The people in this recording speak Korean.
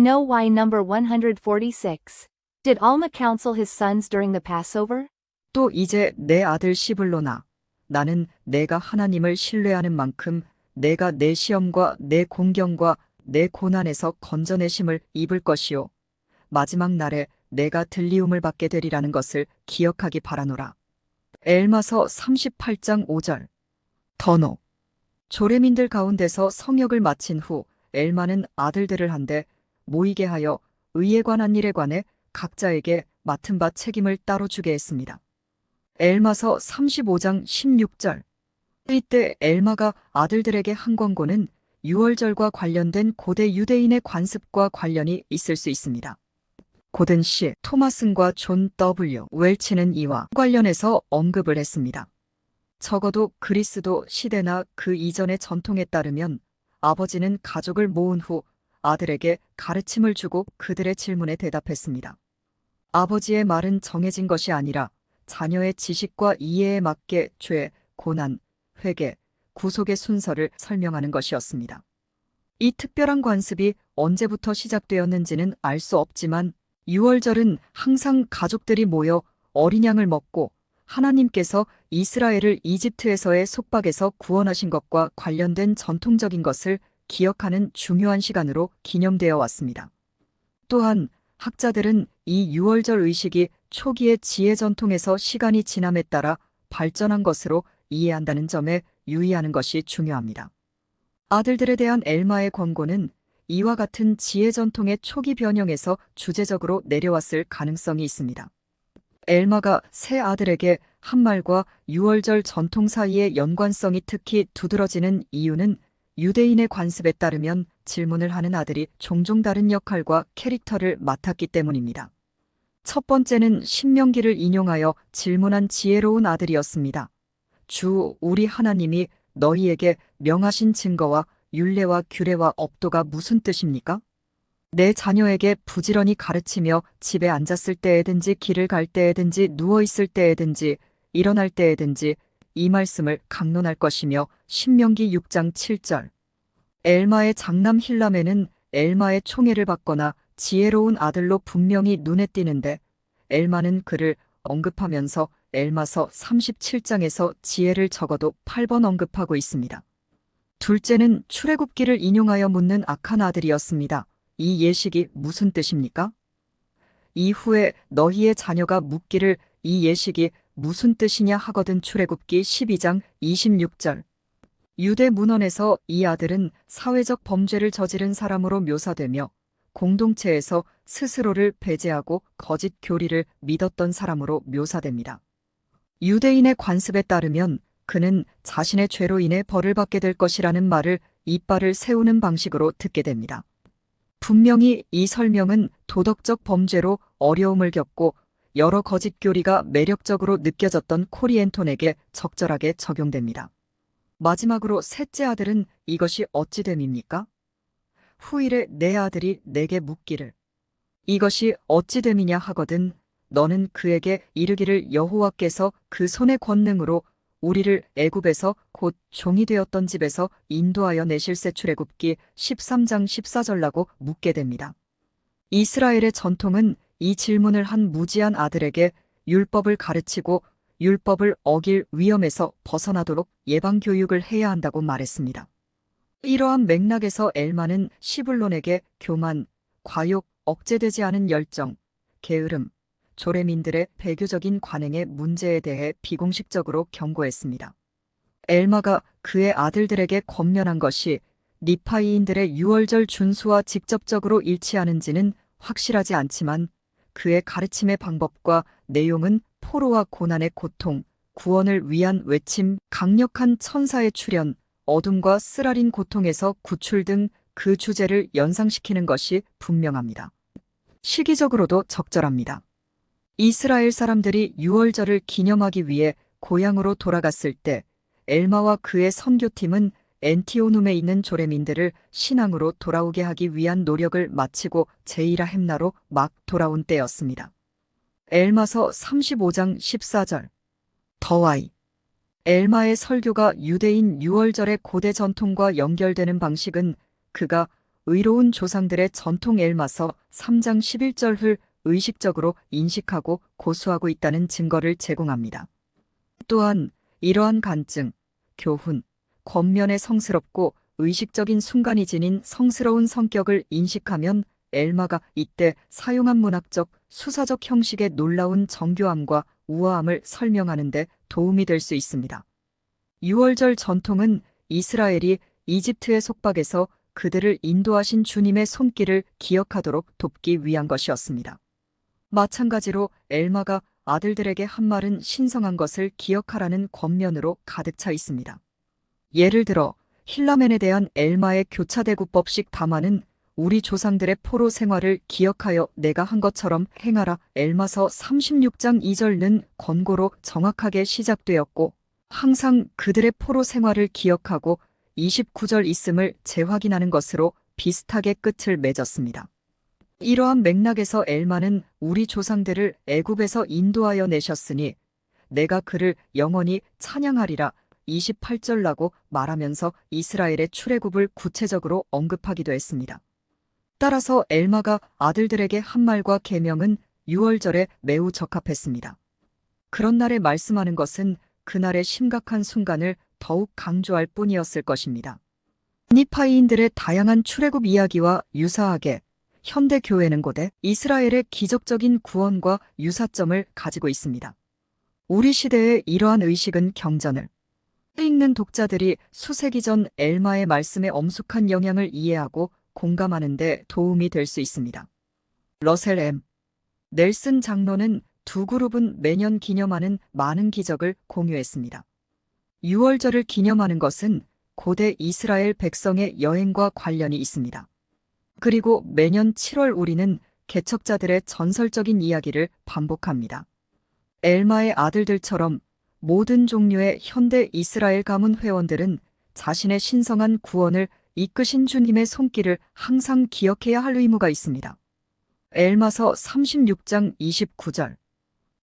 No. Why number 146. Did Alma counsel his sons during the Passover? 또 이제 내 아들 시블로나, 나는 내가 하나님을 신뢰하는 만큼 내가 내 시험과 내 공경과 내 고난에서 건져내심을 입을 것이요. 마지막 날에 내가 들리움을 받게 되리라는 것을 기억하기 바라노라. 엘마서 38장 5절. 더노. 조레민들 가운데서 성역을 마친 후 엘마는 아들들을 한데 모이게 하여 의에 관한 일에 관해 각자에게 맡은 바 책임을 따로 주게 했습니다. 엘마서 35장 16절. 이때 엘마가 아들들에게 한 권고는 유월절과 관련된 고대 유대인의 관습과 관련이 있을 수 있습니다. 고든 씨, 토마슨과 존 W. 웰치는 이와 관련해서 언급을 했습니다. 적어도 그리스도 시대나 그 이전의 전통에 따르면 아버지는 가족을 모은 후 아들에게 가르침을 주고 그들의 질문에 대답했습니다. 아버지의 말은 정해진 것이 아니라 자녀의 지식과 이해에 맞게 죄, 고난, 회개, 구속의 순서를 설명하는 것이었습니다. 이 특별한 관습이 언제부터 시작되었는지는 알 수 없지만 유월절은 항상 가족들이 모여 어린 양을 먹고 하나님께서 이스라엘을 이집트에서의 속박에서 구원하신 것과 관련된 전통적인 것을 기억하는 중요한 시간으로 기념되어 왔습니다. 또한 학자들은 이 유월절 의식이 초기의 지혜 전통에서 시간이 지남에 따라 발전한 것으로 이해한다는 점에 유의하는 것이 중요합니다. 아들들에 대한 엘마의 권고는 이와 같은 지혜 전통의 초기 변형에서 주제적으로 내려왔을 가능성이 있습니다. 엘마가 세 아들에게 한 말과 유월절 전통 사이의 연관성이 특히 두드러지는 이유는 유대인의 관습에 따르면 질문을 하는 아들이 종종 다른 역할과 캐릭터를 맡았기 때문입니다. 첫 번째는 신명기를 인용하여 질문한 지혜로운 아들이었습니다. 주 우리 하나님이 너희에게 명하신 증거와 율례와 규례와 업도가 무슨 뜻입니까? 내 자녀에게 부지런히 가르치며 집에 앉았을 때에든지 길을 갈 때에든지 누워있을 때에든지 일어날 때에든지 이 말씀을 강론할 것이며 신명기 6장 7절. 엘마의 장남 힐람에는 엘마의 총애를 받거나 지혜로운 아들로 분명히 눈에 띄는데 엘마는 그를 언급하면서 엘마서 37장에서 지혜를 적어도 8번 언급하고 있습니다. 둘째는 출애굽기를 인용하여 묻는 악한 아들이었습니다. 이 예식이 무슨 뜻입니까? 이후에 너희의 자녀가 묻기를 이 예식이 무슨 뜻이냐 하거든. 출애굽기 12장 26절. 유대 문헌에서 이 아들은 사회적 범죄를 저지른 사람으로 묘사되며 공동체에서 스스로를 배제하고 거짓 교리를 믿었던 사람으로 묘사됩니다. 유대인의 관습에 따르면 그는 자신의 죄로 인해 벌을 받게 될 것이라는 말을 이빨을 세우는 방식으로 듣게 됩니다. 분명히 이 설명은 도덕적 범죄로 어려움을 겪고 여러 거짓 교리가 매력적으로 느껴졌던 코리엔톤에게 적절하게 적용됩니다. 마지막으로 셋째 아들은 이것이 어찌 됨입니까? 후일에 내 아들이 내게 묻기를 이것이 어찌 됨이냐 하거든 너는 그에게 이르기를 여호와께서 그 손의 권능으로 우리를 애굽에서 곧 종이 되었던 집에서 인도하여 내실세. 출애굽기 13장 14절라고 묻게 됩니다. 이스라엘의 전통은 이 질문을 한 무지한 아들에게 율법을 가르치고 율법을 어길 위험에서 벗어나도록 예방교육을 해야 한다고 말했습니다. 이러한 맥락에서 엘마는 시블론에게 교만, 과욕, 억제되지 않은 열정, 게으름, 조레민들의 배교적인 관행의 문제에 대해 비공식적으로 경고했습니다. 엘마가 그의 아들들에게 권면한 것이 니파이인들의 유월절 준수와 직접적으로 일치하는지는 확실하지 않지만 그의 가르침의 방법과 내용은 포로와 고난의 고통, 구원을 위한 외침, 강력한 천사의 출현, 어둠과 쓰라린 고통에서 구출 등 그 주제를 연상시키는 것이 분명합니다. 시기적으로도 적절합니다. 이스라엘 사람들이 유월절을 기념하기 위해 고향으로 돌아갔을 때 엘마와 그의 선교팀은 엔티오눔에 있는 조레민들을 신앙으로 돌아오게 하기 위한 노력을 마치고 제이라 햄나로 막 돌아온 때였습니다. 엘마서 35장 14절. 더와이. 엘마의 설교가 유대인 유월절의 고대 전통과 연결되는 방식은 그가 의로운 조상들의 전통 엘마서 3장 11절을 의식적으로 인식하고 고수하고 있다는 증거를 제공합니다. 또한 이러한 간증, 교훈, 권면의 성스럽고 의식적인 순간이 지닌 성스러운 성격을 인식하면 엘마가 이때 사용한 문학적, 수사적 형식의 놀라운 정교함과 우아함을 설명하는 데 도움이 될 수 있습니다. 유월절 전통은 이스라엘이 이집트의 속박에서 그들을 인도하신 주님의 손길을 기억하도록 돕기 위한 것이었습니다. 마찬가지로 엘마가 아들들에게 한 말은 신성한 것을 기억하라는 권면으로 가득 차 있습니다. 예를 들어 힐라멘에 대한 엘마의 교차대구법식 담화는 우리 조상들의 포로 생활을 기억하여 내가 한 것처럼 행하라. 엘마서 36장 2절은 권고로 정확하게 시작되었고 항상 그들의 포로 생활을 기억하고 29절 있음을 재확인하는 것으로 비슷하게 끝을 맺었습니다. 이러한 맥락에서 엘마는 우리 조상들을 애굽에서 인도하여 내셨으니 내가 그를 영원히 찬양하리라 28절라고 말하면서 이스라엘의 출애굽을 구체적으로 언급하기도 했습니다. 따라서 엘마가 아들들에게 한 말과 계명은 유월절에 매우 적합했습니다. 그런 날에 말씀하는 것은 그날의 심각한 순간을 더욱 강조할 뿐이었을 것입니다. 니파이인들의 다양한 출애굽 이야기와 유사하게 현대 교회는 고대 이스라엘의 기적적인 구원과 유사점을 가지고 있습니다. 우리 시대의 이러한 의식은 경전을 읽는 독자들이 수세기 전 엘마의 말씀의 엄숙한 영향을 이해하고 공감하는 데 도움이 될 수 있습니다. 러셀 M. 넬슨 장로는 두 그룹은 매년 기념하는 많은 기적을 공유했습니다. 유월절을 기념하는 것은 고대 이스라엘 백성의 여행과 관련이 있습니다. 그리고 매년 7월 우리는 개척자들의 전설적인 이야기를 반복합니다. 엘마의 아들들처럼 모든 종류의 현대 이스라엘 가문 회원들은 자신의 신성한 구원을 이끄신 주님의 손길을 항상 기억해야 할 의무가 있습니다. 엘마서 36장 29절